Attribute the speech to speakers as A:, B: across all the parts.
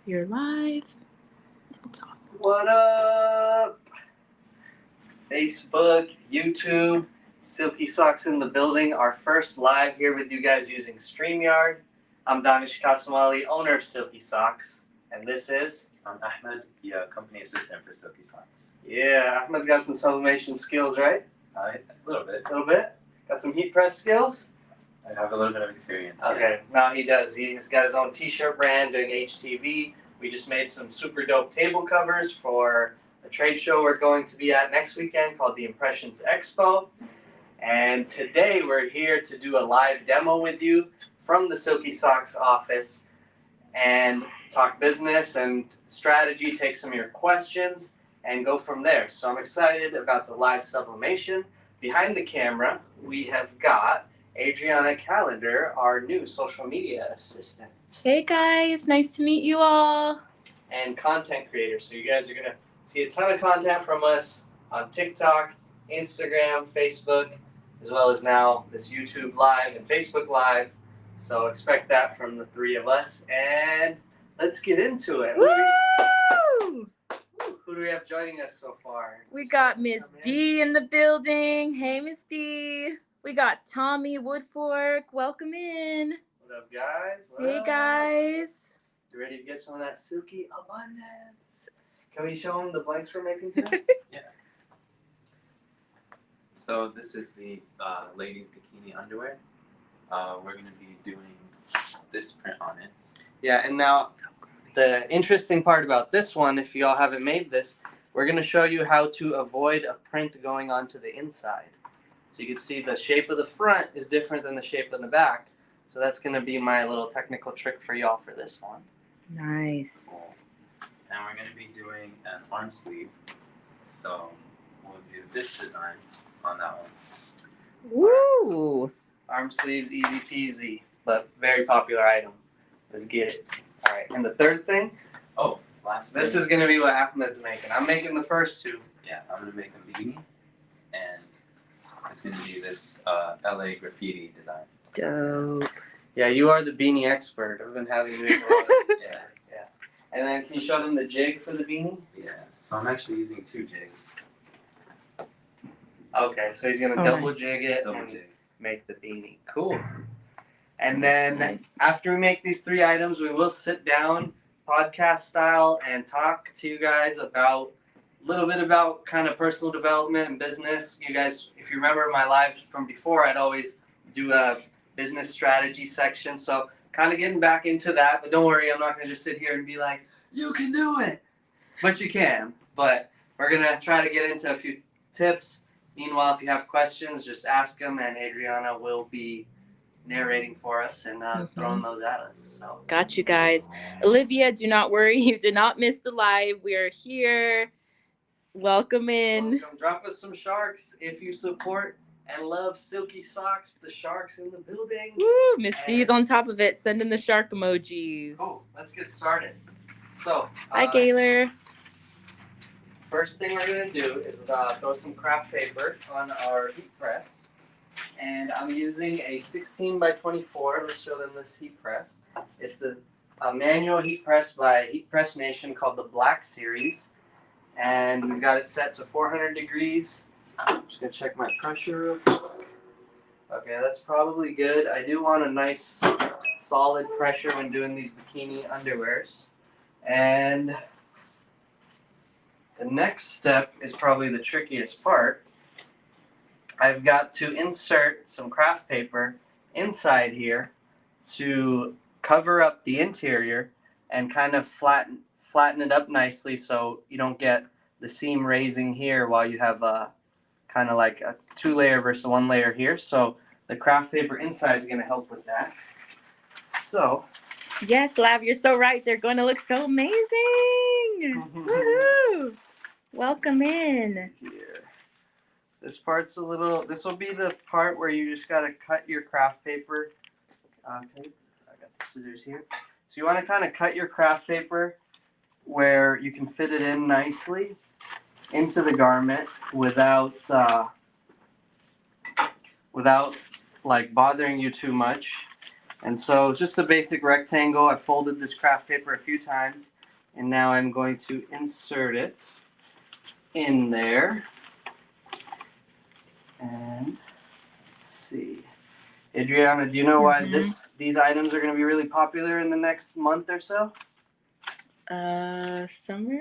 A: You're live. Talk.
B: What up? Facebook, YouTube, Silky Socks in the building. Our first live here with you guys using StreamYard. I'm Danish Kasamali, owner of Silky Socks. And this is?
C: I'm Ahmed, the company assistant for Silky Socks.
B: Yeah, Ahmed's got some sublimation skills, right?
C: A little bit.
B: A little bit? Got some heat press skills?
C: I have a little bit of experience.
B: Okay, now he does. He's got his own t-shirt brand doing HTV. We just made some super dope table covers for a trade show we're going to be at next weekend called the Impressions Expo. And today we're here to do a live demo with you from the Silky Socks office and talk business and strategy, take some of your questions, and go from there. So I'm excited about the live sublimation. Behind the camera, we have got Adriana Calendar, our new social media assistant.
A: Hey guys, nice to meet you all.
B: And content creator. So you guys are going to see a ton of content from us on TikTok, Instagram, Facebook, as well as now this YouTube Live and Facebook Live. So expect that from the three of us. And let's get into it.
A: Woo!
B: Who do we have joining us so far?
A: We got Miss D in the building. Hey, Miss D. We got Tommy Woodfork. Welcome in.
B: What up, guys?
A: Hey, guys.
B: You ready to get some of that silky abundance? Can we show them the blanks we're making today?
C: Yeah. So this is the ladies' bikini underwear. We're going to be doing this print on it.
B: Yeah, and now the interesting part about this one, if you all haven't made this, we're going to show you how to avoid a print going onto the inside. So you can see the shape of the front is different than the shape of the back. So that's going to be my little technical trick for y'all for this one.
A: Nice.
C: And we're going to be doing an arm sleeve. So we'll do this design on that one.
A: Woo!
B: Arm sleeves, easy peasy, but very popular item. Let's get it. All right, and the third thing?
C: Oh, last thing.
B: This is going to be what Ahmed's making. I'm making the first two.
C: Yeah, I'm going to make a beanie. And it's going to be this LA graffiti design.
A: Dope.
B: Yeah, you are the beanie expert. I've been having you make a lot of
C: Yeah.
B: Yeah. And then can you show them the jig for the beanie?
C: Yeah. So I'm actually using 2 jigs.
B: Okay, so he's going to double jig it and make the beanie. Cool. And then
A: Nice.
B: after we make these 3 items, we will sit down podcast style and talk to you guys about a little bit about kind of personal development and business. You guys, if you remember my lives from before, I'd always do a business strategy section. So kind of getting back into that, but don't worry, I'm not going to just sit here and be like, you can do it. But you can. But we're going to try to get into a few tips. Meanwhile, if you have questions, just ask them, and Adriana will be narrating for us and throwing those at us. So
A: Got you guys. Olivia, do not worry. You did not miss the live. We are here. Welcome in.
B: welcome. Drop us some sharks if you support and love Silky Socks. The sharks in the building.
A: Woo! Miss D's on top of it, sending the shark emojis.
B: Cool. Let's get started. So
A: Hi, Gaylor.
B: first thing we're going to do is throw some craft paper on our heat press. And I'm using a 16 by 24. Let's show them this heat press. It's the manual heat press by Heat Press Nation called the Black Series. And we've got it set to 400 degrees. I'm just going to check my pressure real quick. Okay, that's probably good. I do want a nice solid pressure when doing these bikini underwears. And the next step is probably the trickiest part. I've got to insert some craft paper inside here to cover up the interior and kind of flatten it up nicely so you don't get the seam raising here while you have kind of like a 2-layer versus 1-layer here. So the craft paper inside is going to help with that. So
A: Yes, Lav, you're so right. They're going to look so amazing. Woohoo! Welcome in.
B: here. This part's this will be the part where you just got to cut your craft paper. Okay, I got the scissors here. So you want to kind of cut your craft paper where you can fit it in nicely into the garment without like bothering you too much. And so it's just a basic rectangle. I folded this craft paper a few times, and now I'm going to insert it in there. And let's see. Adriana, do you know why these items are going to be really popular in the next month or so?
A: Summer?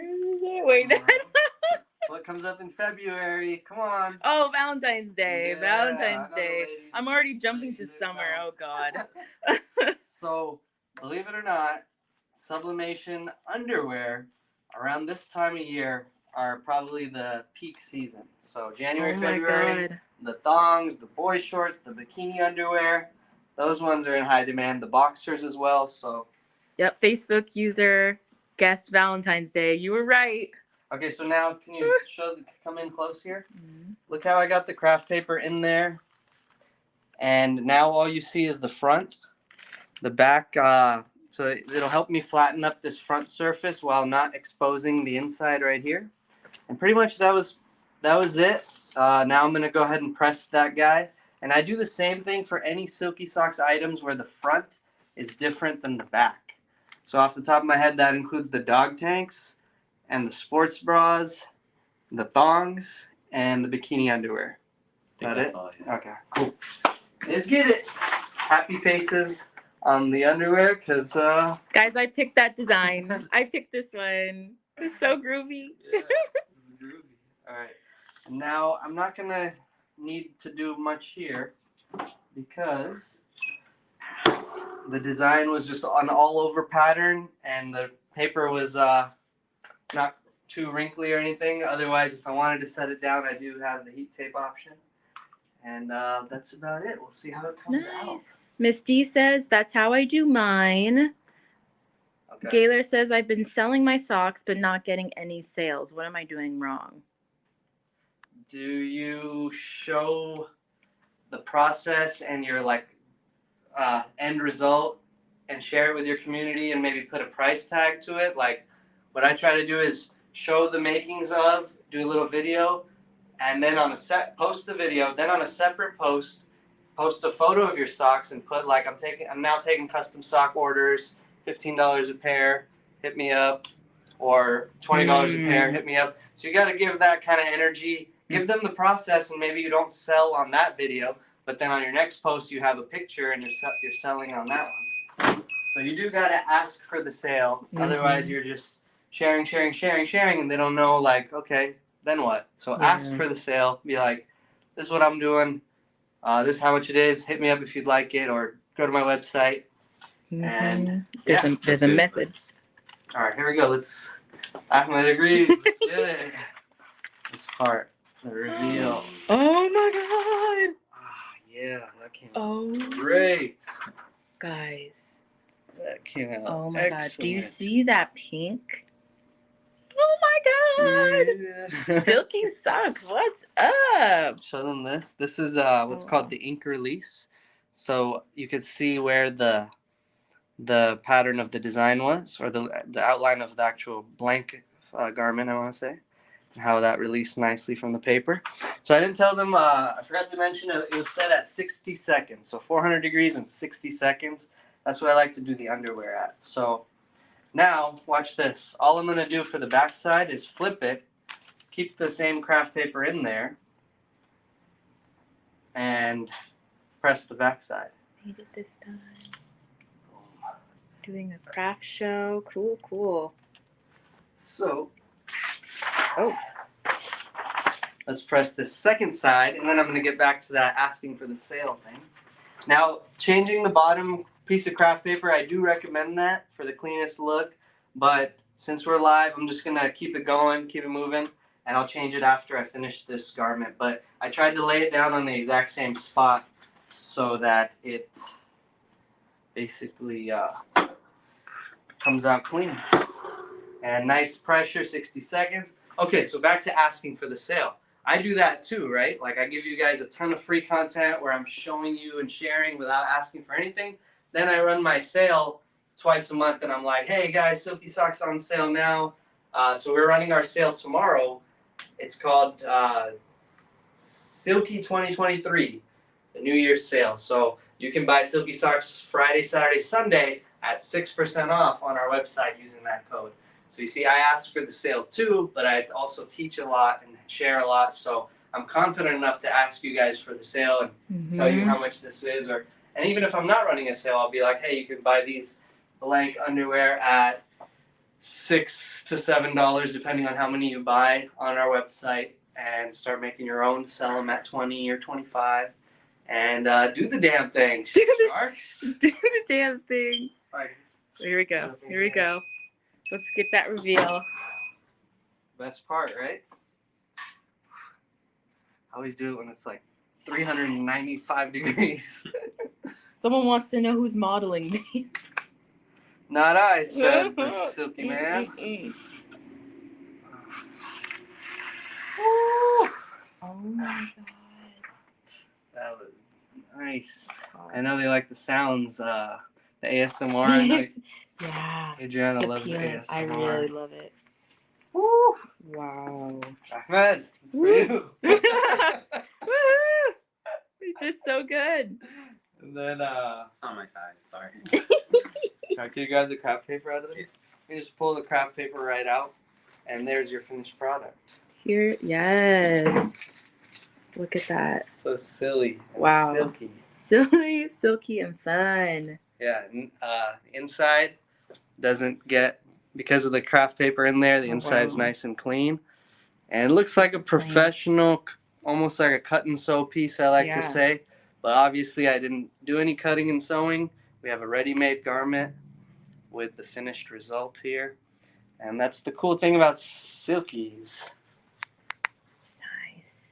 A: Wait, I don't know.
B: What comes up in February? Come on.
A: Oh, Valentine's Day.
B: Yeah,
A: Valentine's
B: I know,
A: Day.
B: ladies.
A: I'm already jumping to
B: Ladies
A: summer.
B: know.
A: Oh, God.
B: So, believe it or not, sublimation underwear around this time of year are probably the peak season. So January,
A: Oh my
B: February,
A: God.
B: the thongs, the boy shorts, the bikini underwear, those ones are in high demand. The boxers as well. So
A: Yep, Facebook user guessed Valentine's Day. You were right.
B: okay, so now can you come in close here? Look how I got the craft paper in there. And now all you see is the front. The back, so it'll help me flatten up this front surface while not exposing the inside right here. And pretty much that was it. Now I'm gonna go ahead and press that guy. And I do the same thing for any Silky Socks items where the front is different than the back. So off the top of my head, that includes the dog tanks and the sports bras, the thongs, and the bikini underwear.
C: I think that's all. Yeah.
B: Okay, cool. Let's get it. Happy faces on the underwear, because
A: Guys, I picked that design. I picked this one. It's so groovy.
B: yeah, this is groovy. All right, and now I'm not gonna need to do much here because the design was just an all-over pattern, and the paper was not too wrinkly or anything. Otherwise, if I wanted to set it down, I do have the heat tape option, and that's about it. We'll see how it comes out.
A: Nice. Miss D says, that's how I do mine.
B: Okay.
A: Gaylor says, I've been selling my socks but not getting any sales. What am I doing wrong?
B: Do you show the process and your end result and share it with your community and maybe put a price tag to it? Like what I try to do is show the makings of, do a little video, and then post the video, then on a separate post a photo of your socks and put like I'm now taking custom sock orders, $15 a pair, hit me up, or $20 a pair, hit me up. So you got to give that kind of energy, give them the process, and maybe you don't sell on that video, but then on your next post you have a picture and you're selling on that one. So you do got to ask for the sale, otherwise you're just sharing, and they don't know, like, okay, then what? So ask for the sale, be like, this is what I'm doing. This is how much it is. Hit me up if you'd like it, or go to my website. And
A: there's a method.
B: All right, here we go. Ahmed agrees. Let's get it. This part, the reveal.
A: Oh my God.
B: Yeah, that came out great.
A: Guys.
B: That came out
A: Oh my
B: excellent.
A: God. Do you see that pink? Oh my God.
B: Yeah.
A: Silky Socks. What's up?
B: Show them this. This is what's called the ink release. So you could see where the pattern of the design was, or the outline of the actual blank garment, I want to say, and how that released nicely from the paper. So I didn't tell them, I forgot to mention it was set at 60 seconds. So 400 degrees and 60 seconds. That's what I like to do the underwear at. So now, watch this. All I'm going to do for the back side is flip it, keep the same craft paper in there, and press the back side.
A: Made it this time. Doing a craft show. Cool.
B: So, let's press this second side, and then I'm going to get back to that asking for the sale thing. Now, changing the bottom piece of craft paper, I do recommend that for the cleanest look, but since we're live, I'm just going to keep it going, keep it moving, and I'll change it after I finish this garment. But I tried to lay it down on the exact same spot so that it basically comes out clean. And nice pressure, 60 seconds. Okay, so back to asking for the sale. I do that too, right? Like I give you guys a ton of free content where I'm showing you and sharing without asking for anything. Then I run my sale twice a month and I'm like, hey guys, Silky Socks on sale now. So we're running our sale tomorrow. It's called Silky 2023, the New Year's sale. So You can buy Silky Socks Friday, Saturday, Sunday at 6% off on our website using that code. So you see, I ask for the sale too, but I also teach a lot and share a lot. So I'm confident enough to ask you guys for the sale and tell you how much this is. And even if I'm not running a sale, I'll be like, hey, you can buy these blank underwear at $6 to $7, depending on how many you buy on our website, and start making your own. Sell them at 20 or 25, and do the damn thing, sharks.
A: Do the damn thing.
B: Right.
A: Here we go. Here we go. Let's get that reveal.
B: Best part, right? I always do it when it's like 395 degrees.
A: Someone wants to know who's modeling these.
B: Not I, said the Silky man.
A: Oh my god.
B: That was nice. I know they like the sounds, the ASMR. I know
A: Yeah.
B: Adriana loves ASMR.
A: I really love it.
B: Woo!
A: Wow.
B: Ahmed, it's for you.
A: Woohoo! You did so good.
B: And then,
C: It's not my size, sorry.
B: can you grab the craft paper out of there? You just pull the craft paper right out, and there's your finished product.
A: Here, yes. Look at that.
B: So silly. And
A: Wow.
B: silky.
A: Silly, silky, and fun.
B: Yeah, inside doesn't get, because of the craft paper in there, the inside's nice and clean. And it looks like a professional, almost like a cut and sew piece, I like to say. But obviously I didn't do any cutting and sewing. We have a ready-made garment with the finished result here. And that's the cool thing about Silkies.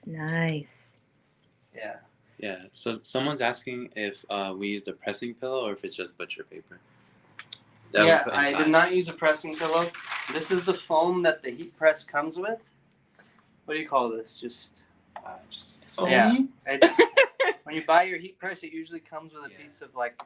A: Nice.
B: Yeah.
C: Yeah, so someone's asking if we used a pressing pillow or if it's just butcher paper.
B: Yeah, I did not use a pressing pillow. This is the foam that the heat press comes with. What do you call this? Just
C: foam.
B: Yeah. When you buy your heat press, it usually comes with a piece of like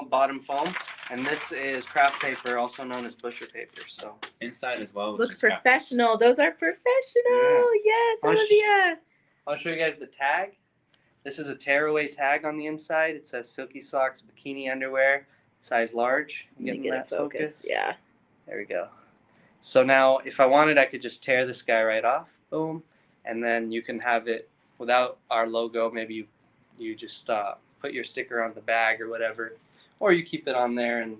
B: bottom foam, and this is craft paper, also known as butcher paper. So
C: inside as well.
A: Looks professional. Those are professional. Yes, Olivia.
B: I'll show you guys the tag. This is a tearaway tag on the inside. It says Silky Socks Bikini Underwear, size large.
A: Let me get it focused. Yeah.
B: There we go. So now, if I wanted, I could just tear this guy right off. Boom. And then you can have it without our logo. Maybe you just put your sticker on the bag or whatever. Or you keep it on there, and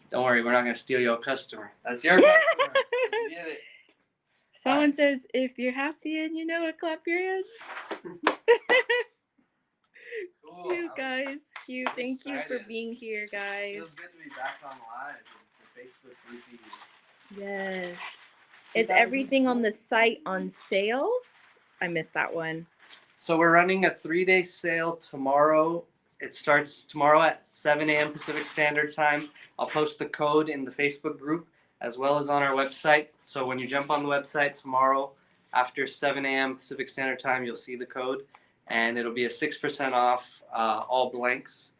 B: don't worry, we're not going to steal your customer. That's your customer. Get it.
A: Someone says, if you're happy and you know it, clap your hands.
B: Cool.
A: Cute, guys. Cute. Thank you for being here, guys.
B: Feels good to be back on live with the Facebook groupies.
A: Yes. Is everything on the site on sale? I missed that one.
B: So we're running a 3-day sale tomorrow. It starts tomorrow at 7 a.m. Pacific Standard Time. I'll post the code in the Facebook group as well as on our website. So when you jump on the website tomorrow after 7 a.m. Pacific Standard Time, you'll see the code. And it'll be a 6% off all blanks.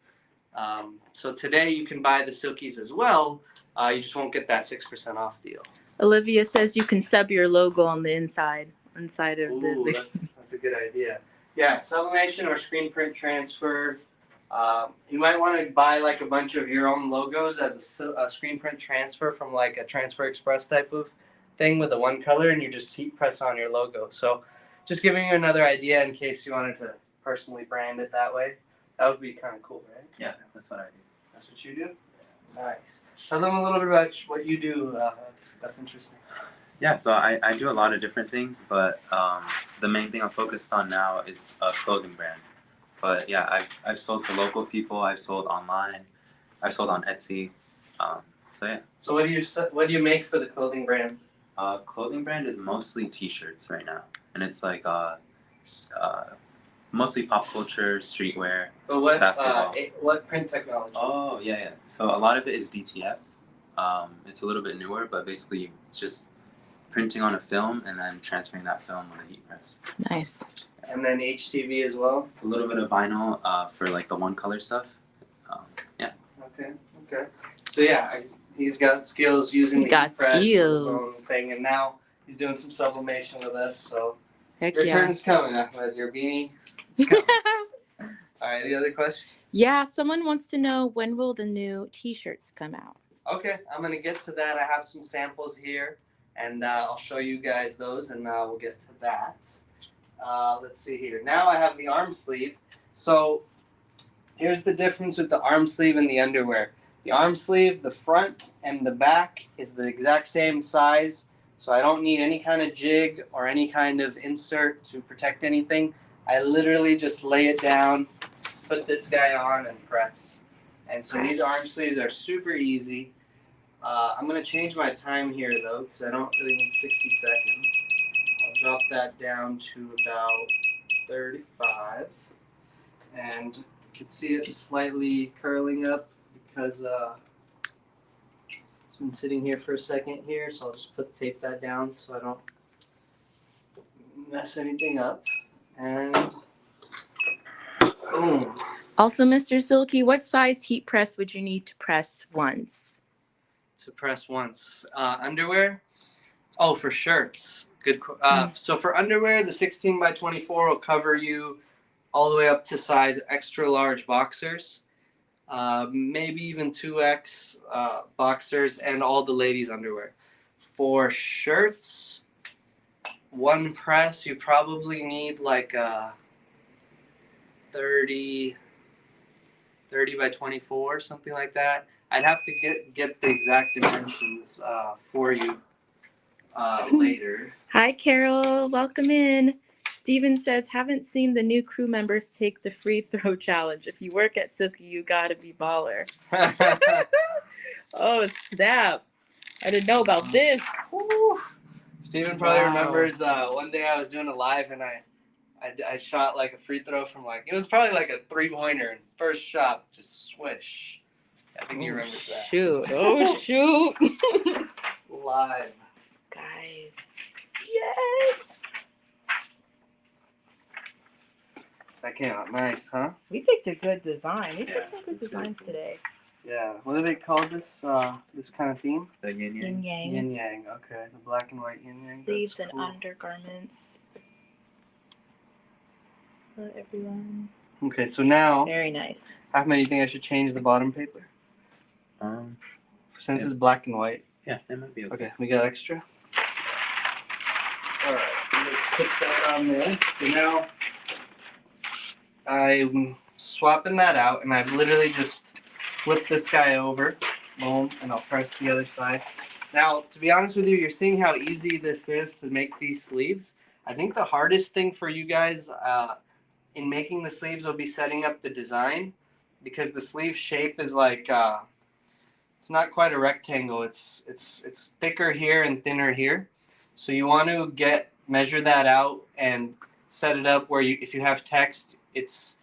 B: So today you can buy the Silkies as well. You just won't get that 6% off deal.
A: Olivia says you can sub your logo on the inside of the.
B: That's a good idea. Yeah, sublimation or screen print transfer. You might want to buy like a bunch of your own logos as a screen print transfer from like a Transfer Express type of thing with a one color, and you just heat press on your logo. So just giving you another idea in case you wanted to personally brand it that way. That would be kind of cool, right?
C: Yeah, that's what I do.
B: That's what you do? Nice. Tell them a little bit about what you do. That's interesting.
C: Yeah, so I do a lot of different things, but the main thing I'm focused on now is a clothing brand. But yeah, I've sold to local people. I've sold online. I've sold on Etsy. So yeah. So what do you make for the clothing brand? Clothing brand is mostly T-shirts right now, and it's like mostly pop culture, streetwear, basketball.
B: What print technology?
C: Oh yeah. So a lot of it is DTF. It's a little bit newer, but basically just printing on a film and then transferring that film with a heat press.
A: Nice.
B: And then HTV as well?
C: A little bit of vinyl for like the one color stuff. Yeah.
B: Okay. So yeah, he's got skills using the heat press, his own thing, and now he's doing some sublimation with us. So
A: Heck
B: your
A: yeah.
B: turn's coming, Ahmed. Your beanie, it's coming. All right, any other questions?
A: Yeah, someone wants to know, when will the new t-shirts come out?
B: Okay, I'm gonna get to that. I have some samples here, and I'll show you guys those, and we'll get to that. Let's see here. Now I have the arm sleeve. So here's the difference with the arm sleeve and the underwear. The arm sleeve, the front and the back is the exact same size, so I don't need any kind of jig or any kind of insert to protect anything. I literally just lay it down, put this guy on, and press. And so these arm sleeves are super easy. I'm going to change my time here, though, because I don't really need 60 seconds. I'll drop that down to about 35. And you can see it slightly curling up because it's been sitting here for a second here. So I'll just tape that down so I don't mess anything up. And boom.
A: Also, Mr. Silky, what size heat press would you need to press once?
B: To press once. Underwear? Oh, for shirts. Good. So for underwear, the 16 by 24 will cover you all the way up to size extra large boxers. Maybe even 2X boxers and all the ladies' underwear. For shirts, one press, you probably need like a 30 by 24, something like that. I'd have to get the exact dimensions for you later.
A: Hi, Carol. Welcome in. Steven says, haven't seen the new crew members take the free throw challenge. If you work at Silky, you gotta be baller. Oh, snap. I didn't know about this.
B: Steven probably remembers one day I was doing a live and I shot like a free throw from it was probably like a 3-pointer and first shot just swish. I think you remember that.
A: Shoot. Oh, shoot.
B: Live.
A: Guys. Yes.
B: That came out nice, huh?
A: We picked a good design. We picked
C: Yeah,
A: some good
C: it's
A: designs
C: really cool.
A: today.
B: Yeah. What do they call this this kind of theme?
C: The yin yang.
A: Yin yang.
B: Yin yang. Okay. The black and white yin yang.
A: Sleeves
B: That's
A: and
B: cool.
A: undergarments. For everyone.
B: Okay, so now,
A: Very nice.
B: Ahmed, you think I should change the bottom paper? Since
C: Yeah.
B: it's black and white.
C: Yeah, that might be okay.
B: Okay, we got extra. Alright, let's put that on there. So now, I'm swapping that out, and I've literally just flipped this guy over. Boom, and I'll press the other side. Now, to be honest with you, you're seeing how easy this is to make these sleeves. I think the hardest thing for you guys in making the sleeves will be setting up the design, because the sleeve shape is like it's not quite a rectangle. It's thicker here and thinner here. So you want to measure that out and set it up where if you have text, it's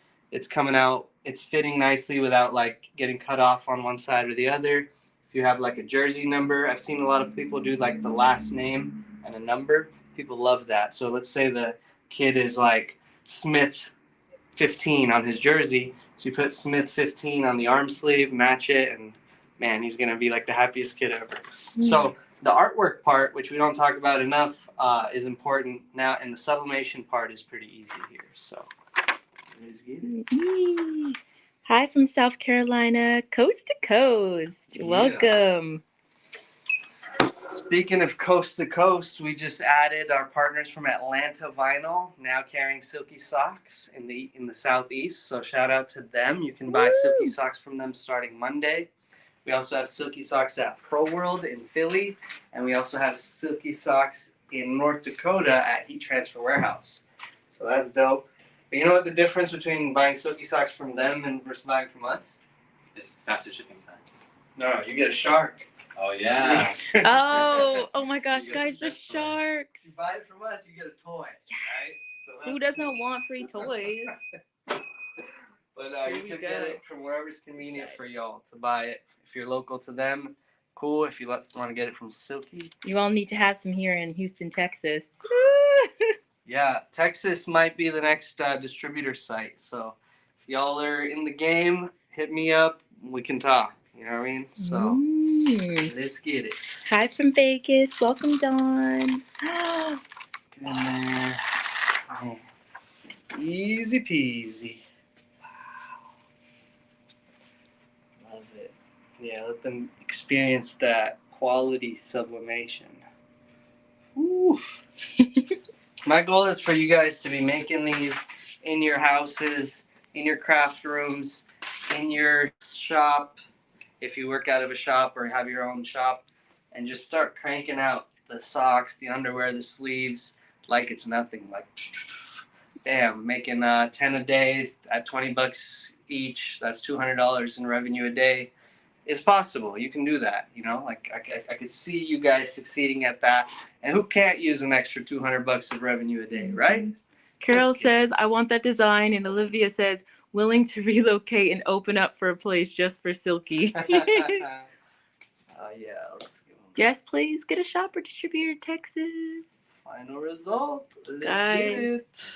B: coming out, it's fitting nicely without like getting cut off on one side or the other. If you have like a jersey number, I've seen a lot of people do like the last name and a number. People love that. So let's say the kid is like Smith 15 on his jersey. So you put Smith 15 on the arm sleeve, match it, and man, he's gonna be like the happiest kid ever. So the artwork part, which we don't talk about enough, is important now, and the sublimation part is pretty easy here. So let's get it.
A: Hi from South Carolina, coast to coast.
B: Yeah.
A: Welcome.
B: Speaking of coast to coast, we just added our partners from Atlanta Vinyl, now carrying Silky socks in the Southeast. So shout out to them. You can buy Silky socks from them starting Monday. We also have Silky socks at Pro World in Philly, and we also have Silky socks in North Dakota at Heat Transfer Warehouse. So that's dope. But you know what the difference between buying Silky socks from them and versus buying from us?
C: It's faster shipping times.
B: No, you get a shark.
C: Oh yeah.
A: Oh my gosh,
C: You get
A: guys, the
C: the special
B: If
C: ones.
B: you
A: sharks.
B: buy it from us, you get a toy.
A: Yes.
B: Right? So
A: Who
B: that's
A: doesn't want free toys?
B: But
A: Here
B: you
A: we
B: can
A: go.
B: get it from wherever's convenient for y'all to buy it. If you're local to them, cool. If you want to get it from Silky,
A: You all need to have some here in Houston, Texas.
B: yeah, Texas might be the next distributor site. So if y'all are in the game, hit me up. We can talk. You know what I mean? So let's get it.
A: Hi from Vegas. Welcome, Dawn.
B: Get in there. Easy peasy. Yeah, let them experience that quality sublimation. Woo. My goal is for you guys to be making these in your houses, in your craft rooms, in your shop, if you work out of a shop or have your own shop, and just start cranking out the socks, the underwear, the sleeves like it's nothing. Like, bam, making 10 a day at $20 each. That's $200 in revenue a day. It's possible. You can do that. You know, like I could see you guys succeeding at that. And who can't use an extra $200 of revenue a day, right?
A: Carol
B: Let's get
A: says, I want that design. And Olivia says, willing to relocate and open up for a place just for Silky.
B: Yeah, let's go.
A: Yes, please get a shopper distributor, Texas.
B: Final result. Let's
A: Guys.
B: get it.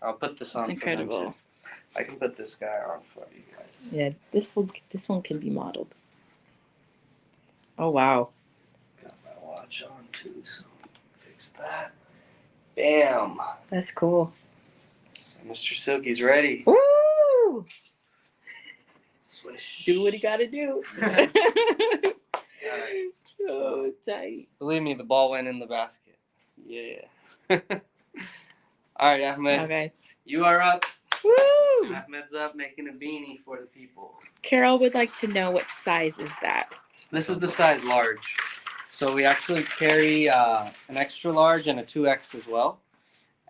B: I'll put this on
A: It's
B: for them
A: incredible.
B: too. I can put this guy on for you guys.
A: Yeah, this one can be modeled. Oh wow.
B: Got my watch on too, so fix that. Bam.
A: That's cool.
B: So Mr. Silky's ready.
A: Woo!
B: Swish.
A: Do what you gotta do.
B: Alright.
A: So tight.
B: Believe me, the ball went in the basket. Yeah. All right, Ahmed.
A: Wow, guys.
B: You are up.
A: Woo!
B: Ahmed's up making a beanie for the people.
A: Carol would like to know what size is that.
B: This is the size large. So we actually carry an extra large and a 2X as well.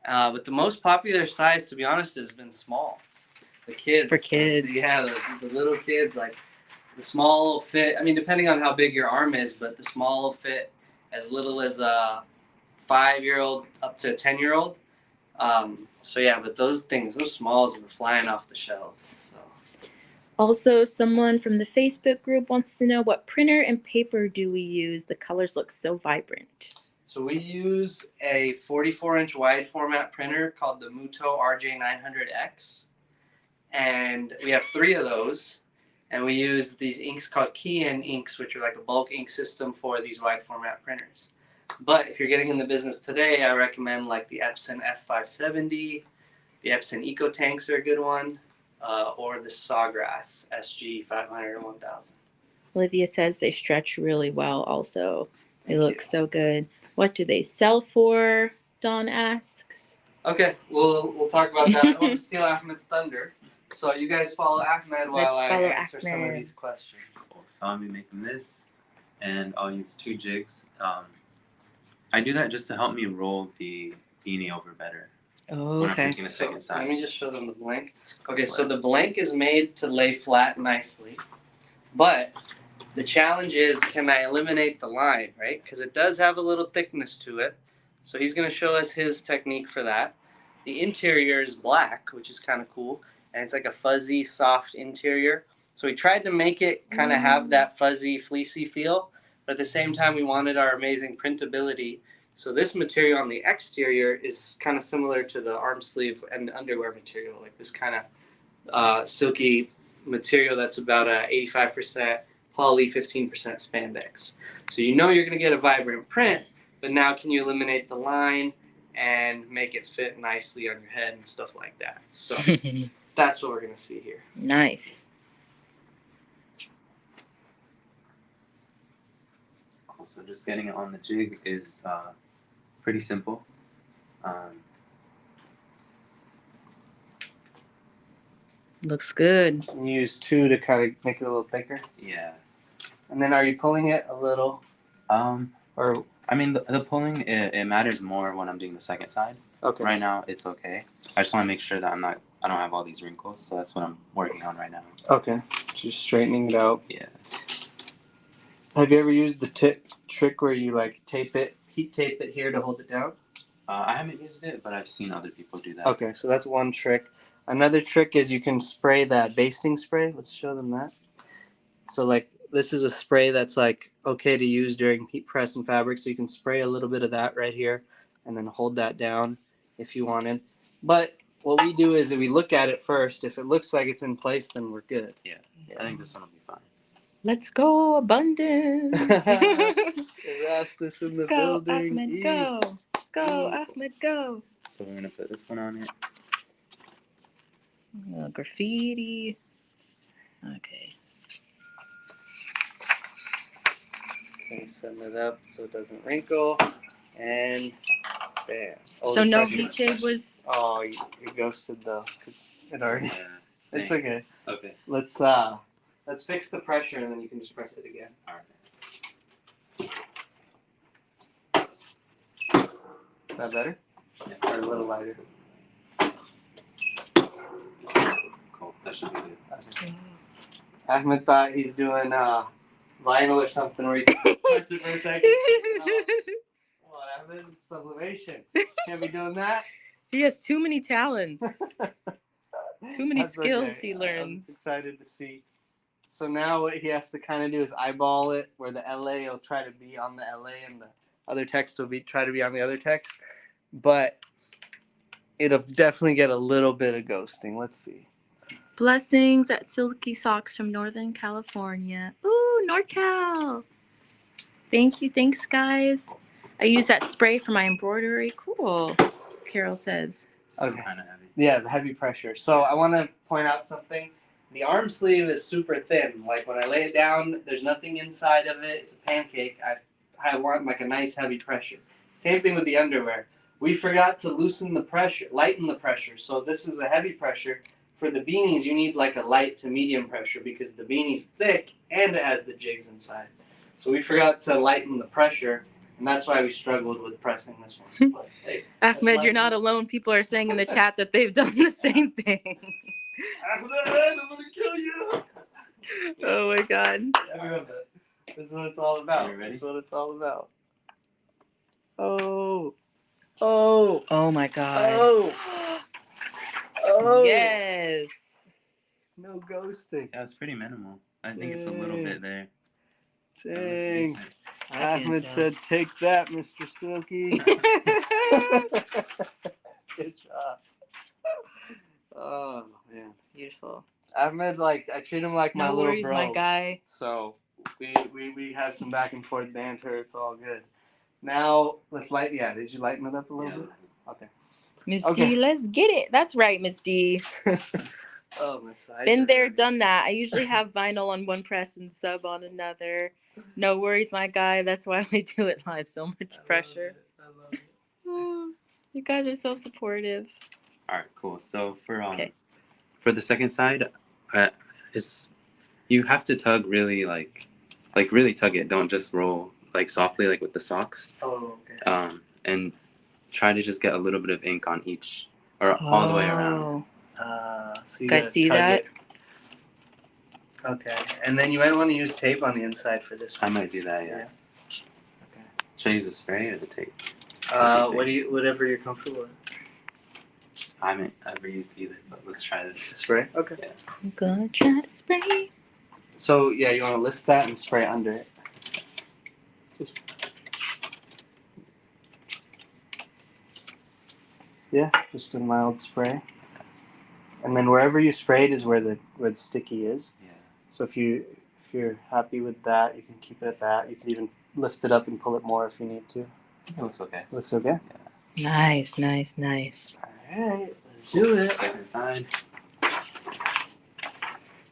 B: But the most popular size, to be honest, has been small. The kids.
A: For kids.
B: Yeah, the little kids, like the small will fit. I mean, depending on how big your arm is, but the small will fit as little as a 5-year-old up to a 10-year-old. So yeah, but those smalls were flying off the shelves. So.
A: Also, someone from the Facebook group wants to know what printer and paper do we use? The colors look so vibrant.
B: So we use a 44-inch wide format printer called the Muto RJ900X. And we have 3 of those. And we use these inks called Key-In inks, which are like a bulk ink system for these wide format printers. But if you're getting in the business today, I recommend like the Epson F570, the Epson Eco Tanks are a good one, or the Sawgrass SG500 or 1000.
A: Olivia says they stretch really well also. They
B: Thank
A: look
B: you.
A: so good. What do they sell for? Dawn asks.
B: Okay, we'll talk about that. I don't want to steal Ahmed's thunder. So you guys follow Ahmed while I
A: follow
B: answer some of
A: Ahmed.
B: these questions.
C: Cool. So I'll be making this, and I'll use 2 jigs. I do that just to help me roll the beanie over better
A: Oh,
C: when I'm
A: okay.
C: making a second
B: So let
C: side.
B: me just show them the blank. Okay, so the blank is made to lay flat nicely, but the challenge is, can I eliminate the line, right? Because it does have a little thickness to it. So he's going to show us his technique for that. The interior is black, which is kind of cool, and it's like a fuzzy, soft interior. So we tried to make it kind of have that fuzzy, fleecy feel, but at the same time, we wanted our amazing printability. So this material on the exterior is kind of similar to the arm sleeve and underwear material, like this kind of silky material that's about 85% poly, 15% spandex. So you know you're going to get a vibrant print, but now can you eliminate the line and make it fit nicely on your head and stuff like that? So that's what we're going to see here.
A: Nice.
C: So just getting it on the jig is pretty simple.
A: Looks good.
B: You use 2 to kind of make it a little thicker.
C: Yeah.
B: And then are you pulling it a little? Or
C: I mean, the pulling, it matters more when I'm doing the second side.
B: okay.
C: Right now, it's okay. I just want to make sure that I don't have all these wrinkles, so that's what I'm working on right now.
B: Okay. Just straightening it out.
C: Yeah.
B: Have you ever used the trick where you like heat tape it here to hold it down?
C: I haven't used it, but I've seen other people do that.
B: Okay, so that's one trick. Another trick is you can spray that basting spray. Let's show them that. So like this is a spray that's like okay to use during heat press and fabric. So you can spray a little bit of that right here and then hold that down if you wanted. But what we do is we look at it first. If it looks like it's in place, then we're good.
C: Yeah. I think this one will be fine.
A: Let's go, abundance.
B: Erastus in the
A: Go,
B: building.
A: Ahmed, go. Go, Ahmed, go.
C: So we're gonna put this one on it.
A: Graffiti. Okay.
B: Okay, setting it up so it doesn't wrinkle. And bam. Oh,
A: So
B: it's
A: no
B: starting to-
A: heat tape was.
B: Oh, it ghosted though, because it already.
C: Yeah.
B: It's
C: Dang.
B: okay.
C: Okay.
B: Let's fix the pressure and then you can just press it again.
C: All right.
B: Is that better?
C: Yes.
B: Or a little lighter?
C: Cool. That should be good.
B: Ahmed thought he's doing vinyl or something where you can press it for a second. What, Ahmed? Sublimation. Can't be doing that.
A: He has too many talents. Too many
B: That's
A: skills
B: okay.
A: he
B: I'm
A: learns.
B: just excited to see. So now what he has to kind of do is eyeball it, where the LA will try to be on the LA and the other text will try to be on the other text. But it'll definitely get a little bit of ghosting. Let's see.
A: Blessings at Silky Socks from Northern California. Ooh, NorCal. Thank you. Thanks, guys. I use that spray for my embroidery. Cool. Carol says.
C: Still
B: Okay.
C: kind of heavy.
B: Yeah, the heavy pressure. So I want to point out something. The arm sleeve is super thin. Like when I lay it down, there's nothing inside of it. It's a pancake. I want like a nice heavy pressure. Same thing with the underwear. We forgot to lighten the pressure. So this is a heavy pressure. For the beanies, you need like a light to medium pressure because the beanie's thick and it has the jigs inside. So we forgot to lighten the pressure, and that's why we struggled with pressing this one. But, hey,
A: Ahmed, you're not alone. People are saying in the chat that they've done the same thing.
B: Ahmed, I'm gonna kill you.
A: Oh my god.
B: This is what it's all about.
C: You ready?
B: This is what it's all about. Oh. Oh.
A: Oh my god.
B: Oh. Oh.
A: Yes.
B: No ghosting.
C: Yeah, it's pretty minimal. I think it's a little bit there. That looks
B: Dang.
C: decent.
A: I can't
B: Ahmed
A: tell.
B: said, "Take that, Mr. Silky." Good job. Oh man.
A: Beautiful.
B: Ahmed, like I treat him like my
A: No
B: little
A: worries,
B: bro.
A: my guy.
B: So we have some back and forth banter. It's all good. Now let's light. Yeah, did you lighten it up a little
C: Yeah.
B: bit? Okay.
A: Miss
B: Okay.
A: D, let's get it. That's right, Miss D.
B: Oh, my sides.
A: Been
B: are
A: there,
B: hurting.
A: done that. I usually have vinyl on one press and sub on another. No worries, my guy. That's why we do it live. So much pressure.
B: I love it.
A: Oh, you guys are so supportive.
C: All right, cool. So
A: Okay.
C: for the second side, it's you have to tug really like really tug it. Don't just roll like softly like with the socks.
B: Oh, okay.
C: And try to just get a little bit of ink on each or all the way around.
B: So you
A: Guys
B: gotta
A: see
B: tug
A: that?
B: it. Okay, and then you might want to use tape on the inside for this
C: I
B: one.
C: might do that. Yeah.
B: Okay.
C: Should I use the spray or the tape?
B: Whatever you're comfortable with.
C: I haven't ever used either, but let's try this.
B: Spray. Okay.
C: Yeah.
A: I'm gonna try to spray.
B: So yeah, you want to lift that and spray under it. Just. Yeah, just a mild spray. And then wherever you sprayed is where the sticky is.
C: Yeah.
B: So if you're happy with that, you can keep it at that. You can even lift it up and pull it more if you need to.
C: It looks okay.
B: Looks okay.
A: Nice, nice, nice.
B: All right, let's do it.
C: Second side.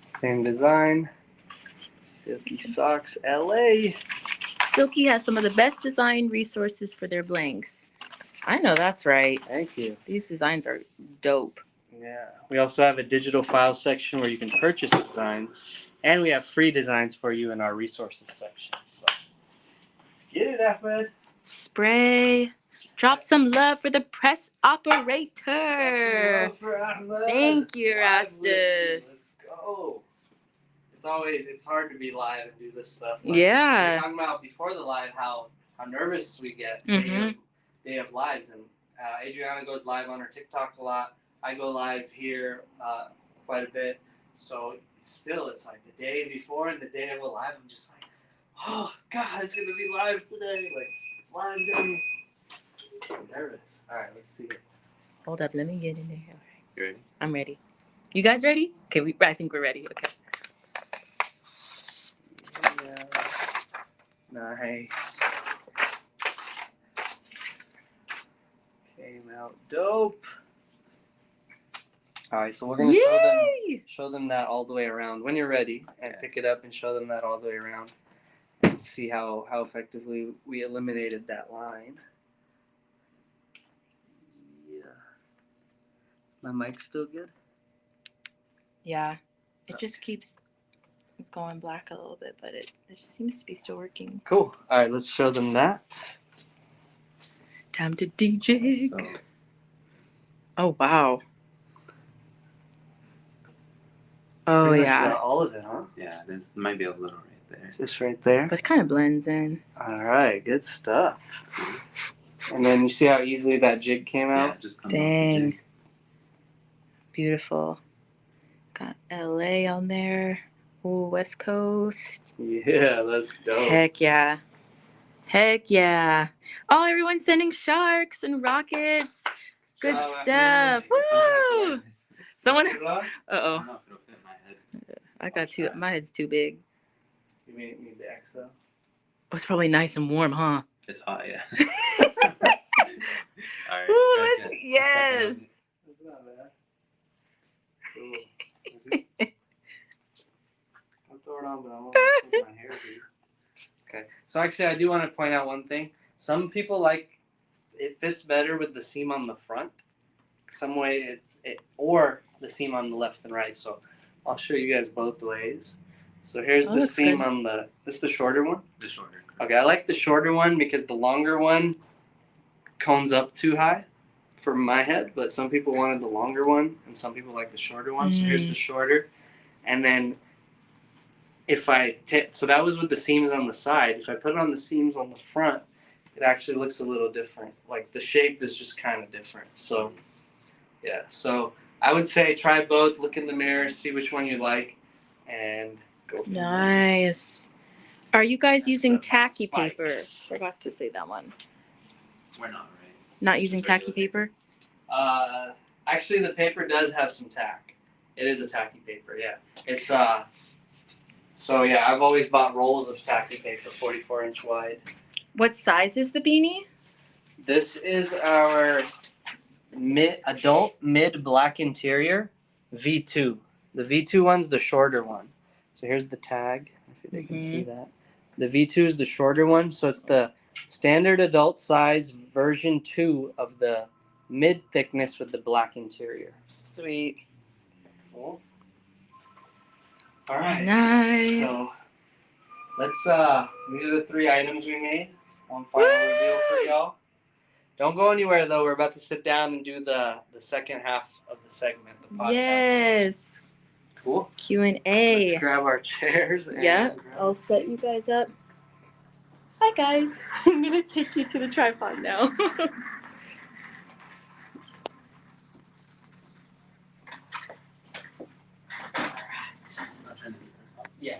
B: Same design. Silky Socks, LA.
A: Silky has some of the best design resources for their blanks. I know that's right.
B: Thank you.
A: These designs are dope.
B: Yeah. We also have a digital file section where you can purchase designs, and we have free designs for you in our resources section. So let's get it, Ahmed.
A: Spray. Drop some love for the press operator. Thank you, Erastus.
B: Let's go. It's hard to be live and do this stuff. Like,
A: Yeah.
B: we were talking about before the live how nervous we get day of lives, and Adriana goes live on her TikTok a lot. I go live here quite a bit. So it's like the day before and the day of a live, I'm just like, oh God, it's gonna be live today. Like it's live day. I'm nervous. All right, let's see it.
A: Hold up, let me get in there. All right.
C: You ready?
A: I'm ready. You guys ready? Okay, I think we're ready. Okay.
B: Yeah. Nice. Came out dope. All right, so we're gonna
A: Yay!
B: show them that all the way around when you're ready, and
C: Okay.
B: pick it up and show them that all the way around. Let's see how effectively we eliminated that line. Yeah. My mic still good?
A: Yeah. It just keeps going black a little bit, but it seems to be still working.
B: Cool. All right, let's show them that.
A: Time to DJ.
B: So,
A: Oh, wow. Oh,
B: pretty much
A: yeah.
B: got all of it, huh?
C: Yeah, there's might be a little right there.
B: Just right there.
A: But it kind of blends in.
B: All right, good stuff. And then you see how easily that jig came
C: Yeah,
B: out?
C: it just comes off the
A: Dang.
C: jig.
A: Beautiful. Got LA on there. Ooh, West Coast.
B: Yeah, that's dope.
A: Heck yeah. Heck yeah. Oh, everyone's sending sharks and rockets. Good stuff. Woo! Someone.
C: I
A: Uh-oh.
C: don't know if it'll fit my head.
A: I got two. My head's too big.
B: You need the XL?
A: Oh, it's probably nice and warm, huh?
C: It's hot, yeah. Alright,
A: Ooh,
C: you guys
A: let's,
C: get a
A: yes.
C: second of it?
B: That's not bad. Cool. Is it? I'll throw it on, but I won't mess with my hair, dude. Okay. So actually, I do want to point out one thing. Some people like it fits better with the seam on the front. Some way it or the seam on the left and right. So I'll show you guys both ways. So here's the
A: looks
B: seam
A: good.
B: on the. This is the shorter one.
C: The shorter.
B: Okay, I like the shorter one because the longer one cones up too high for my head, but some people wanted the longer one and some people like the shorter one. So here's the shorter. And then if I so that was with the seams on the side. If I put it on the seams on the front, it actually looks a little different. Like the shape is just kind of different. So yeah, so I would say try both, look in the mirror, see which one you like, and go from there.
A: Nice. Are you guys
B: That's
A: using
B: the
A: tacky
B: spikes.
A: paper? Forgot to say that one.
C: We're not, right? It's
A: Not
C: just
A: using tacky
C: regular
A: paper?
B: Actually, the paper does have some tack. It is a tacky paper, yeah. It's so yeah, I've always bought rolls of tacky paper, 44-inch wide.
A: What size is the beanie?
B: This is our adult mid black interior V2. The V2 one's the shorter one. So here's the tag, if they can see that. The V2 is the shorter one, so it's the standard adult size version 2 of the mid thickness with the black interior.
A: Sweet.
B: Cool. All right.
A: Nice.
B: So let's these are the 3 items we made. One final reveal for y'all. Don't go anywhere though. We're about to sit down and do the second half of the segment, the podcast.
A: Yes.
B: Cool.
A: Q&A.
B: Let's grab our chairs. And
A: Yeah,
B: grab
A: I'll
B: a
A: set
B: seat.
A: you guys up. Hi guys. I'm gonna take you to the tripod now.
B: Yeah.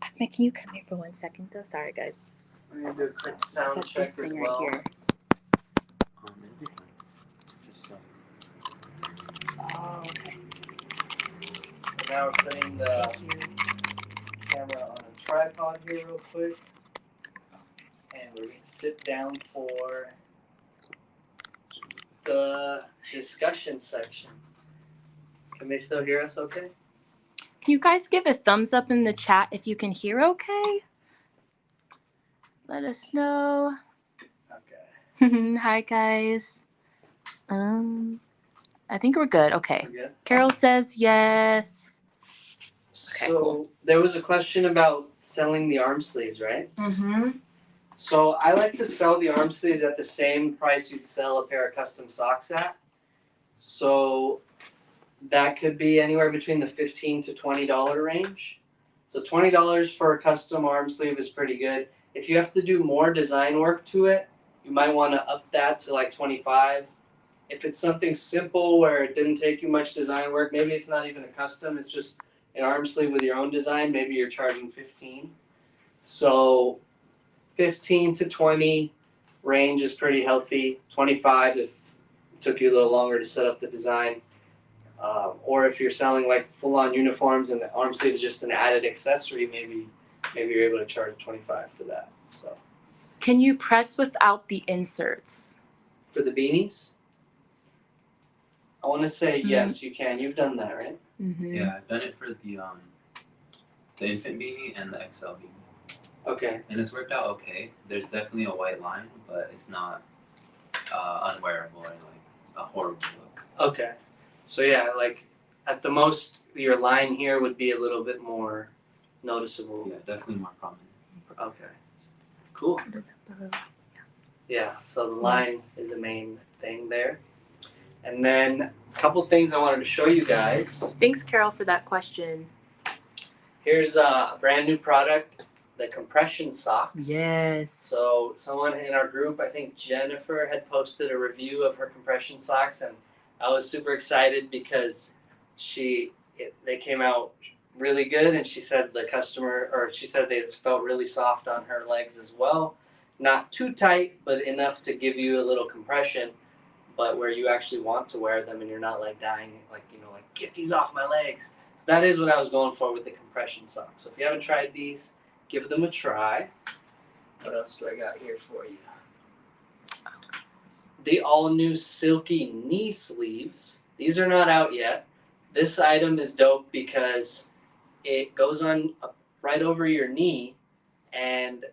A: Ahmed, can you come here for 1 second though? Sorry guys.
B: We're gonna do a quick
A: I
B: sound
A: got
B: check
A: this
B: as
A: thing
B: well.
A: right here.
C: It'll be fine. Just
A: Oh, okay.
B: So now we're putting the
A: Thank you.
B: camera on a tripod here real quick. And we're gonna sit down for the discussion section. Can they still hear us okay?
A: Can you guys give a thumbs up in the chat if you can hear okay? Let us know.
B: Okay.
A: Hi guys. I think we're good. Okay.
B: We're good?
A: Carol says yes. Okay,
B: So
A: cool.
B: there was a question about selling the arm sleeves, right?
A: Mm-hmm.
B: So I like to sell the arm sleeves at the same price you'd sell a pair of custom socks at. So that could be anywhere between the $15 to $20 range. So $20 for a custom arm sleeve is pretty good. If you have to do more design work to it, you might want to up that to like $25. If it's something simple where it didn't take you much design work, maybe it's not even a custom, it's just an arm sleeve with your own design, maybe you're charging $15. So 15 to 20 range is pretty healthy. 25 if it took you a little longer to set up the design. Or if you're selling like full-on uniforms and the arm sleeve is just an added accessory, maybe you're able to charge $25 for that. So
A: Can you press without the inserts?
B: for the beanies, I want to say yes, you can. You've done that, right?
A: Mm-hmm.
C: Yeah, I've done it for the the infant beanie and the XL beanie.
B: Okay.
C: And it's worked out okay. There's definitely a white line, but it's not unwearable or like a horrible look.
B: Okay. So yeah, like at the most, your line here would be a little bit more noticeable.
C: Yeah, definitely more prominent.
B: Okay. Cool. Yeah. So the line is the main thing there. And then a couple things I wanted to show you guys.
A: Thanks, Carol, for that question.
B: Here's a brand new product, the compression socks.
A: Yes.
B: So someone in our group, I think Jennifer, had posted a review of her compression socks, and I was super excited because they came out really good, and she said they felt really soft on her legs as well. Not too tight, but enough to give you a little compression, but where you actually want to wear them and you're not like dying, like get these off my legs. That is what I was going for with the compression socks. So if you haven't tried these, give them a try. What else do I got here for you? The all-new Silky knee sleeves. These are not out yet. This item is dope because it goes on right over your knee, and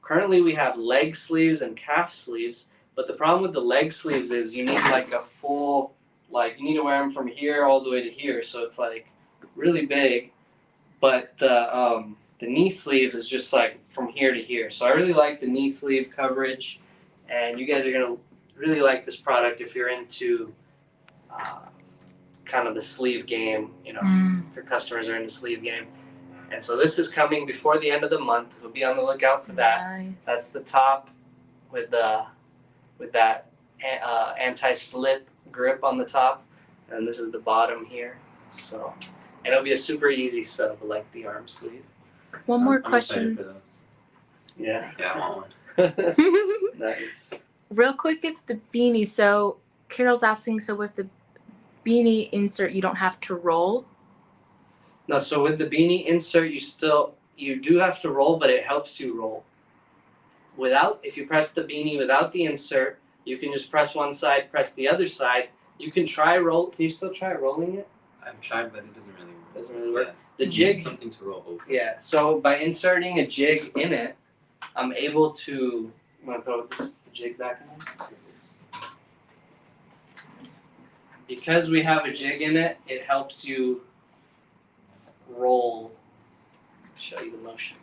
B: currently we have leg sleeves and calf sleeves, but the problem with the leg sleeves is you need like a full, like you need to wear them from here all the way to here, so it's like really big, but the knee sleeve is just like from here to here. So I really like the knee sleeve coverage, and you guys are gonna really like this product if you're into kind of the sleeve game, if your customers are into sleeve game. And so this is coming before the end of the month. We'll be on the lookout for that.
A: Nice.
B: That's the top with that anti-slip grip on the top, and this is the bottom here. So, and it'll be a super easy sub like the arm sleeve.
A: One more
C: I'm
A: question.
C: excited for those.
B: Yeah.
C: Yeah, I want one.
B: Nice.
A: Real quick, if the beanie, so Carol's asking, so with the beanie insert, you don't have to roll?
B: No, so with the beanie insert, you do have to roll, but it helps you roll. If you press the beanie without the insert, you can just press one side, press the other side. You can try roll. Can you still try rolling it?
C: I've tried, but it doesn't really work.
B: Doesn't really work.
C: Yeah.
B: The
C: You
B: jig.
C: need something to roll over.
B: Yeah. So by inserting a jig in it, I'm able to. I'm gonna throw the jig back in. Because we have a jig in it, it helps you roll. Show you the motion.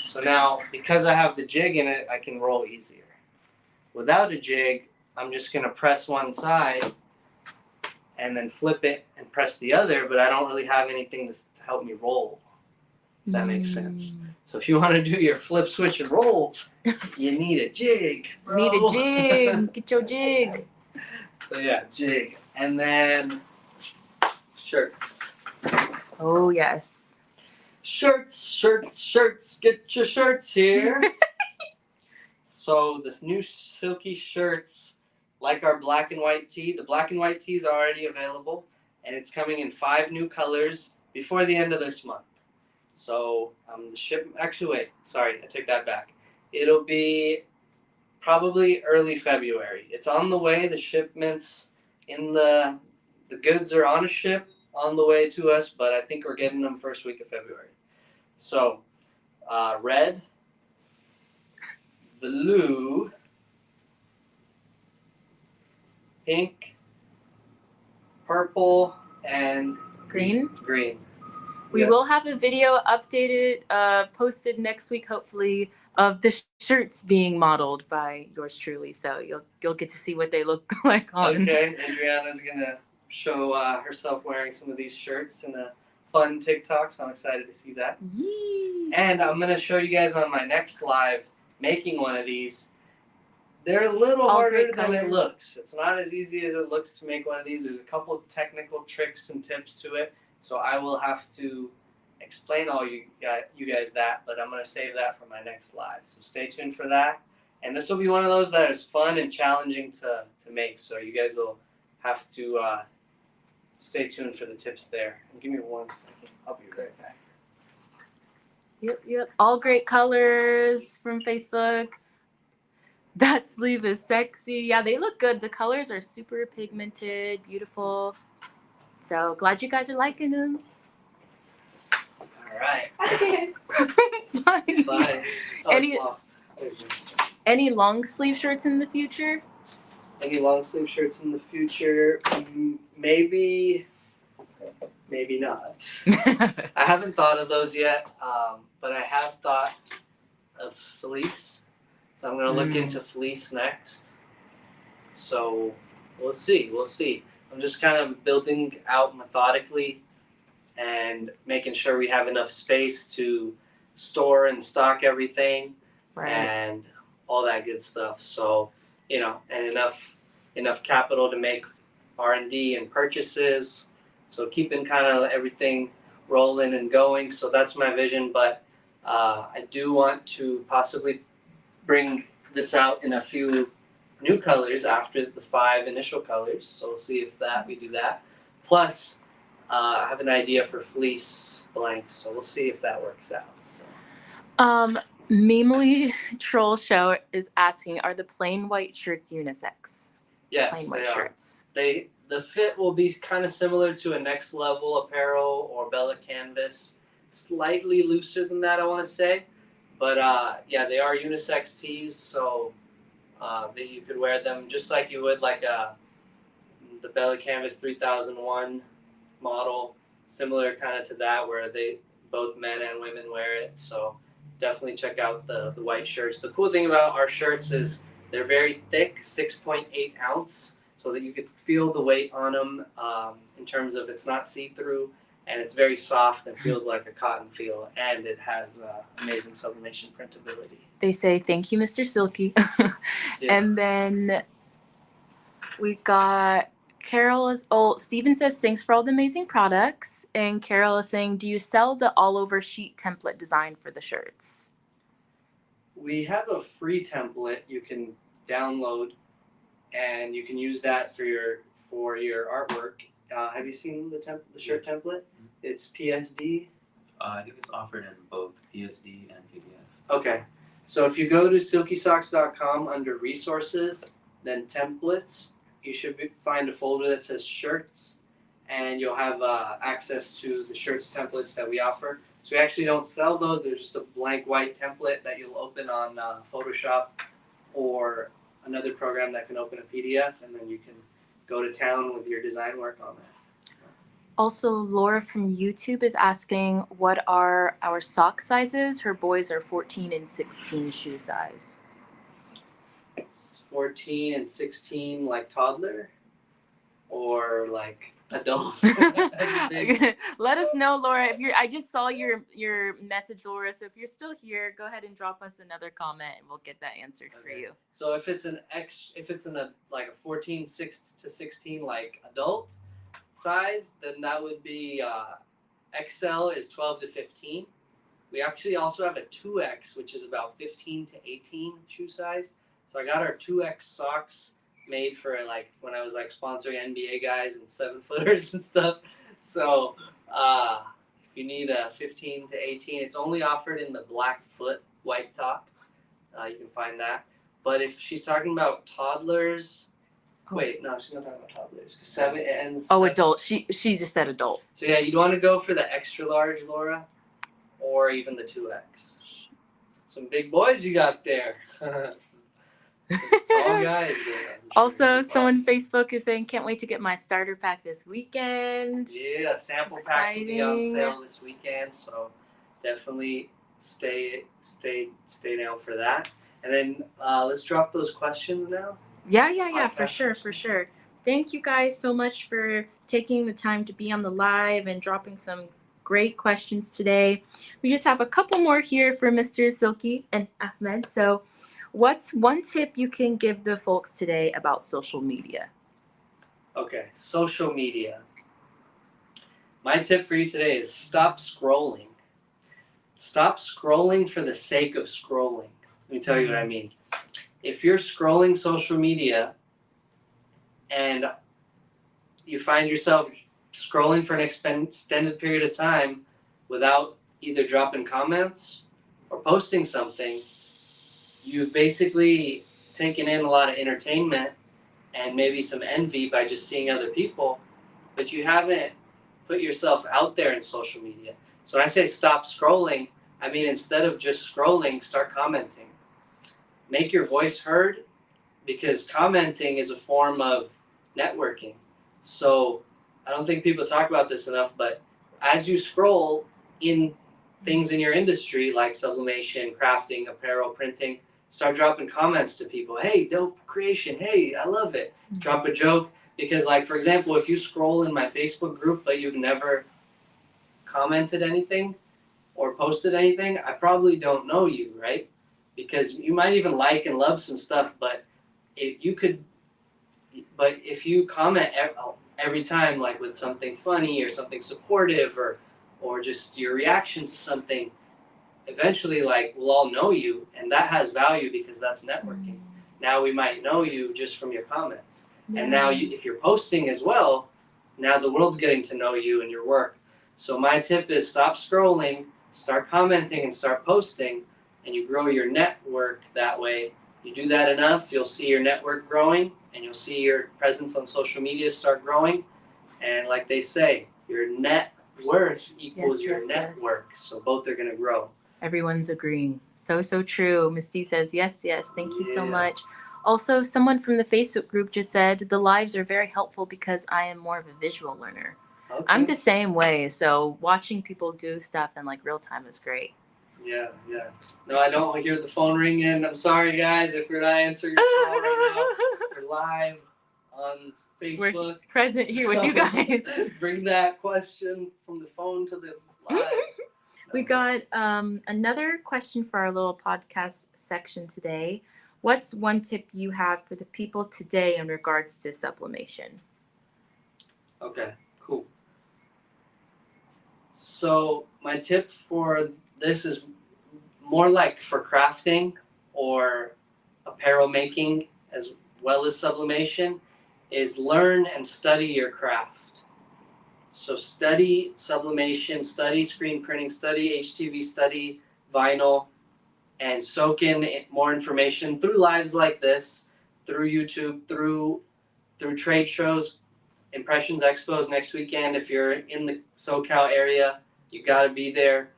B: So now, because I have the jig in it, I can roll easier. Without a jig, I'm just gonna press one side and then flip it and press the other, but I don't really have anything to help me roll. If that makes sense. So if you want to do your flip, switch, and roll, you need a jig, bro.
A: Need a jig. Get your jig.
B: So yeah, jig. And then shirts.
A: Oh, yes.
B: Shirts. Get your shirts here. So this new Silky shirts, like our black and white tee. The black and white tee is already available, and it's coming in 5 new colors before the end of this month. So I take that back. It'll be probably early February. It's on the way. The shipments the goods are on a ship on the way to us, but I think we're getting them first week of February. So red, blue, pink, purple, and
A: Green. We
B: Yes.
A: will have a video posted next week, hopefully, of the shirts being modeled by yours truly. So you'll get to see what they look like on.
B: Okay, Adriana's gonna show herself wearing some of these shirts in a fun TikTok, so I'm excited to see that.
A: Yee.
B: And I'm gonna show you guys on my next live making one of these. They're a little
A: All
B: harder
A: great
B: than it
A: colors.
B: looks. It's not as easy as it looks to make one of these. There's a couple of technical tricks and tips to it, so I will have to explain all you guys that, but I'm going to save that for my next live. So stay tuned for that. And this will be one of those that is fun and challenging to make, so you guys will have to stay tuned for the tips there. And give me 1 second. I'll be right back.
A: Yep. All great colors from Facebook. That sleeve is sexy. Yeah, they look good. The colors are super pigmented, beautiful. So glad you guys are liking them.
B: All right.
A: Bye, guys. Bye.
B: Bye. Oh,
A: Any-
B: it's long.
A: Any long sleeve shirts in the future?
B: Any long sleeve shirts in the future? Maybe not. I haven't thought of those yet, but I have thought of fleece. So I'm going to look into fleece next. So we'll see. I'm just kind of building out methodically and making sure we have enough space to store and stock everything and all that good stuff. So, and enough capital to make R&D and purchases. So keeping kind of everything rolling and going. So that's my vision. But I do want to possibly bring this out in a few new colors after the 5 initial colors. So we'll see if we do that. Plus, I have an idea for fleece blanks. So we'll see if that works out. So.
A: Memely Troll Show is asking, are the plain white shirts unisex?
B: Yes,
A: plain white
B: they
A: shirts.
B: are. The fit will be kind of similar to a Next Level apparel or Bella Canvas. Slightly looser than that, I want to say. But yeah, they are unisex tees, so that you could wear them just like you would like the Bella Canvas 3001 model, similar kind of to that, where both men and women wear it. So definitely check out the white shirts. The cool thing about our shirts is they're very thick, 6.8 ounce, so that you could feel the weight on them in terms of it's not see-through, and it's very soft and feels like a cotton feel, and it has amazing sublimation printability.
A: They say, thank you, Mr. Silky.
B: Yeah.
A: And then we got Carol Steven says, thanks for all the amazing products. And Carol is saying, do you sell the all-over sheet template design for the shirts?
B: We have a free template you can download, and you can use that for your artwork. Have you seen the shirt template? It's PSD.
C: I think it's offered in both PSD and PDF.
B: Okay, so if you go to silkysocks.com under resources, then templates, you should find a folder that says shirts, and you'll have access to the shirts templates that we offer. So we actually don't sell those. They're just a blank white template that you'll open on Photoshop or another program that can open a PDF, and then you can go to town with your design work on that.
A: Also, Laura from YouTube is asking, what are our sock sizes? Her boys are 14 and 16 shoe size.
B: It's 14 and 16 like toddler, or like adult.
A: Let us know, Laura. I just saw your message, Laura. So if you're still here, go ahead and drop us another comment, and we'll get that answered for you.
B: So if it's like a 14 to 16 like adult size, then that would be XL is 12 to 15. We actually also have a 2X, which is about 15 to 18 shoe size. So I got our 2X socks made for like when I was like sponsoring NBA guys and 7-footers and stuff. So if you need a 15 to 18, it's only offered in the black foot white top. You can find that. But if she's talking about toddlers, wait, no, she's not talking about toddlers. 7 ends.
A: Oh, adult. She just said adult.
B: So yeah, you'd want to go for the extra large, Laura, or even the 2X. Some big boys you got there. All guys.
A: Also, someone Facebook is saying, can't wait to get my starter pack this weekend.
B: Yeah, sample packs will be on sale this weekend, so definitely stay down for that. And then let's drop those questions now.
A: Yeah, for sure. Thank you guys so much for taking the time to be on the live and dropping some great questions today. We just have a couple more here for Mr. Silky and Ahmed. So what's one tip you can give the folks today about social media?
B: Okay, social media. My tip for you today is stop scrolling. Stop scrolling for the sake of scrolling. Let me tell you what I mean. If you're scrolling social media and you find yourself scrolling for an extended period of time without either dropping comments or posting something, you've basically taken in a lot of entertainment and maybe some envy by just seeing other people, but you haven't put yourself out there in social media. So when I say stop scrolling, I mean instead of just scrolling, start commenting. Make your voice heard, because commenting is a form of networking. So I don't think people talk about this enough, but as you scroll in things in your industry like sublimation, crafting, apparel, printing, start dropping comments to people. Hey, dope creation. Hey, I love it. Drop a joke. Because, like, for example, if you scroll in my Facebook group but you've never commented anything or posted anything, I probably don't know you, right? Because you might even like and love some stuff, but if you comment every time, like with something funny or something supportive or just your reaction to something, eventually, like, we'll all know you, and that has value because that's networking. Now we might know you just from your comments. And now if you're posting as well, now the world's getting to know you and your work. So my tip is stop scrolling, start commenting, and start posting, and you grow your network that way. You do that enough, you'll see your network growing, and you'll see your presence on social media start growing. And like they say, your net worth equals your network. So both are going to grow.
A: Everyone's agreeing. So true. Misty says, yes. Thank you so much. Also, someone from the Facebook group just said, the lives are very helpful because I am more of a visual learner. Okay. I'm the same way. So watching people do stuff in like real time is great.
B: Yeah. No, I don't hear the phone ringing. I'm sorry, guys, if we're not answering your call right now. We're live on Facebook.
A: We're present here with you guys.
B: Bring that question from the phone to the live.
A: We got another question for our little podcast section today. What's one tip you have for the people today in regards to sublimation?
B: Okay, cool. So my tip for this is more like for crafting or apparel making as well as sublimation, is learn and study your craft. So study sublimation, study screen printing, study HTV, study vinyl, and soak in more information through lives like this, through YouTube, through trade shows. Impressions Expos next weekend. If you're in the SoCal area, you got to be there.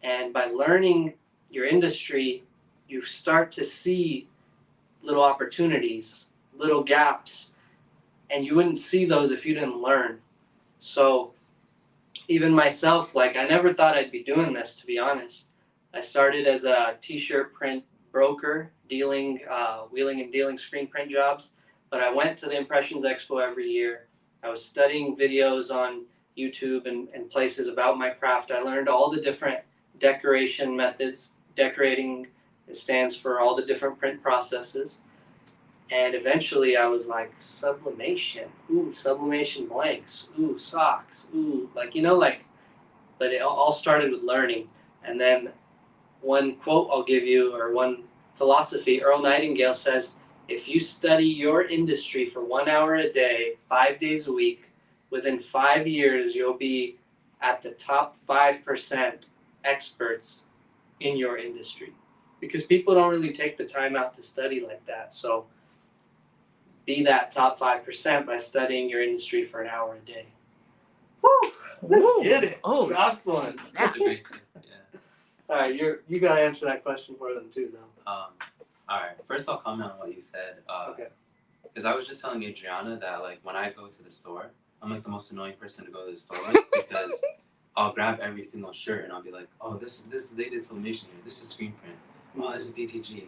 B: And by learning your industry, you start to see little opportunities, little gaps, and you wouldn't see those if you didn't learn. So even myself, like, I never thought I'd be doing this, to be honest. I started as a t-shirt print broker, wheeling and dealing screen print jobs, but I went to the Impressions Expo every year. I was studying videos on YouTube and places about my craft. I learned all the different decoration methods. Decorating, it stands for all the different print processes. And eventually I was like, sublimation, ooh, sublimation blanks, ooh, socks, ooh, like, but it all started with learning. And then one quote I'll give you, or one philosophy, Earl Nightingale says, if you study your industry for 1 hour a day, 5 days a week, within 5 years, you'll be at the top 5% experts in your industry. Because people don't really take the time out to study like that. So be that top 5% by studying your industry for 1 hour a day. Woo! Let's get it.
A: Oh,
B: that's one.
C: That's a great tip. Yeah.
B: All right, you got to answer that question for them too, though.
C: All right. First, I'll comment on what you said.
B: Okay.
C: Because I was just telling Adriana that, like, when I go to the store, I'm like the most annoying person to go to the store with because I'll grab every single shirt and I'll be like, oh, this they did sublimation here. This is screen print. Oh, this is DTG.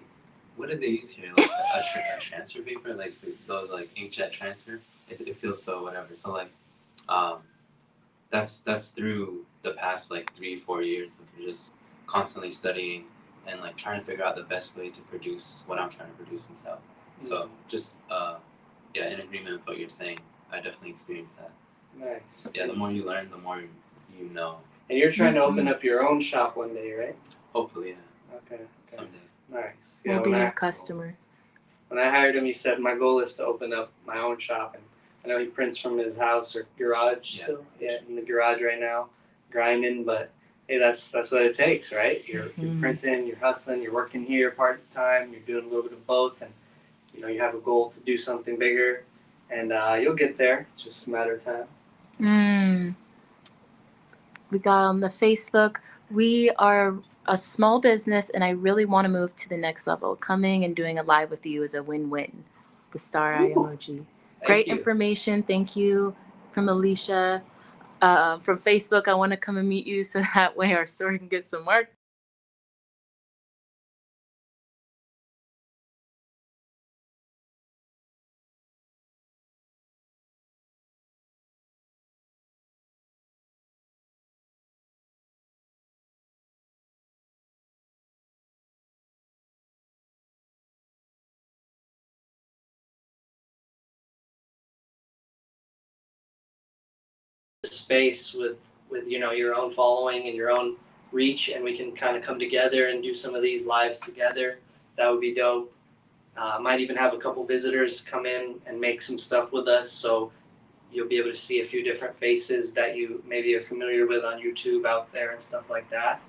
C: What did they use here? Like a transfer paper, like those like inkjet transfer. It feels so whatever. So like, that's through the past like 3-4 years of just constantly studying and like trying to figure out the best way to produce what I'm trying to produce and sell. So just yeah, in agreement with what you're saying, I definitely experienced that.
B: Nice.
C: Yeah, the more you learn, the more you know.
B: And you're trying to open up your own shop one day, right?
C: Hopefully, yeah.
B: Okay.
C: Someday.
B: Nice.
A: We'll be your customers.
B: When I hired him, he said my goal is to open up my own shop. And I know he prints from his house or garage still. Yeah, in the garage right now, grinding. But hey, that's what it takes, right? You're printing, you're hustling, you're working here part time, you're doing a little bit of both, and you have a goal to do something bigger, and you'll get there. It's just a matter of time.
A: We got on the Facebook. We are a small business, and I really want to move to the next level. Coming and doing a live with you is a win-win. The star eye emoji. Great information. Thank you from Alicia. From Facebook, I want to come and meet you so that way our store can get some mark.
B: Space with your own following and your own reach, and we can kind of come together and do some of these lives together. That would be dope. Might even have a couple visitors come in and make some stuff with us, so you'll be able to see a few different faces that you maybe are familiar with on YouTube out there and stuff like that.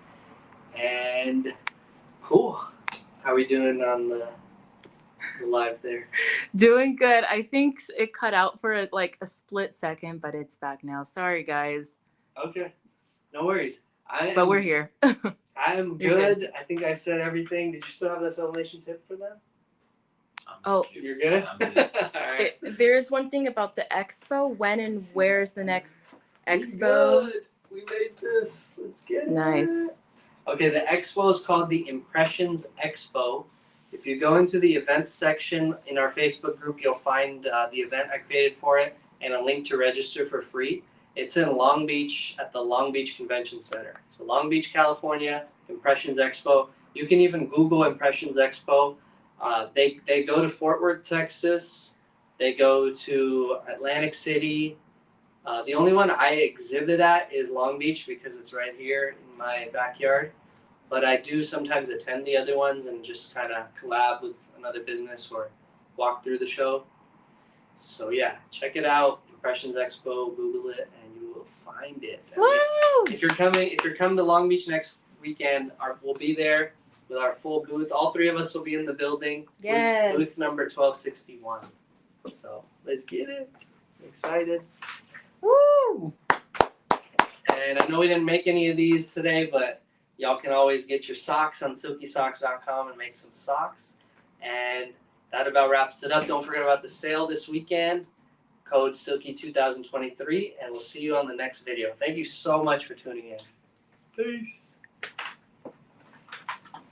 B: And cool. How are we doing on the live there?
A: Doing good. I think it cut out for like a split second, but it's back now. Sorry, guys.
B: Okay, no worries.
A: But we're here.
B: I am good. I think I said everything. Did you still have that celebration tip for them?
A: Oh,
B: you're good.
C: I'm good.
B: All right.
A: There's one thing about the expo. When and where's the next expo?
B: Good. We made this. Let's get it.
A: Nice.
B: Okay, the expo is called the Impressions Expo. If you go into the events section in our Facebook group, you'll find the event I created for it and a link to register for free. It's in Long Beach at the Long Beach Convention Center. So Long Beach, California, Impressions Expo. You can even Google Impressions Expo. They go to Fort Worth, Texas. They go to Atlantic City. The only one I exhibit at is Long Beach because it's right here in my backyard. But I do sometimes attend the other ones and just kind of collab with another business or walk through the show. So yeah, check it out, Impressions Expo. Google it, and you will find it.
A: Woo!
B: If you're coming to Long Beach next weekend, we'll be there with our full booth. All three of us will be in the building.
A: Yes.
B: Booth number 1261. So let's get it. I'm excited.
A: Woo!
B: And I know we didn't make any of these today, but y'all can always get your socks on silkysocks.com and make some socks. And that about wraps it up. Don't forget about the sale this weekend. Code Silky2023, and we'll see you on the next video. Thank you so much for tuning in. Peace.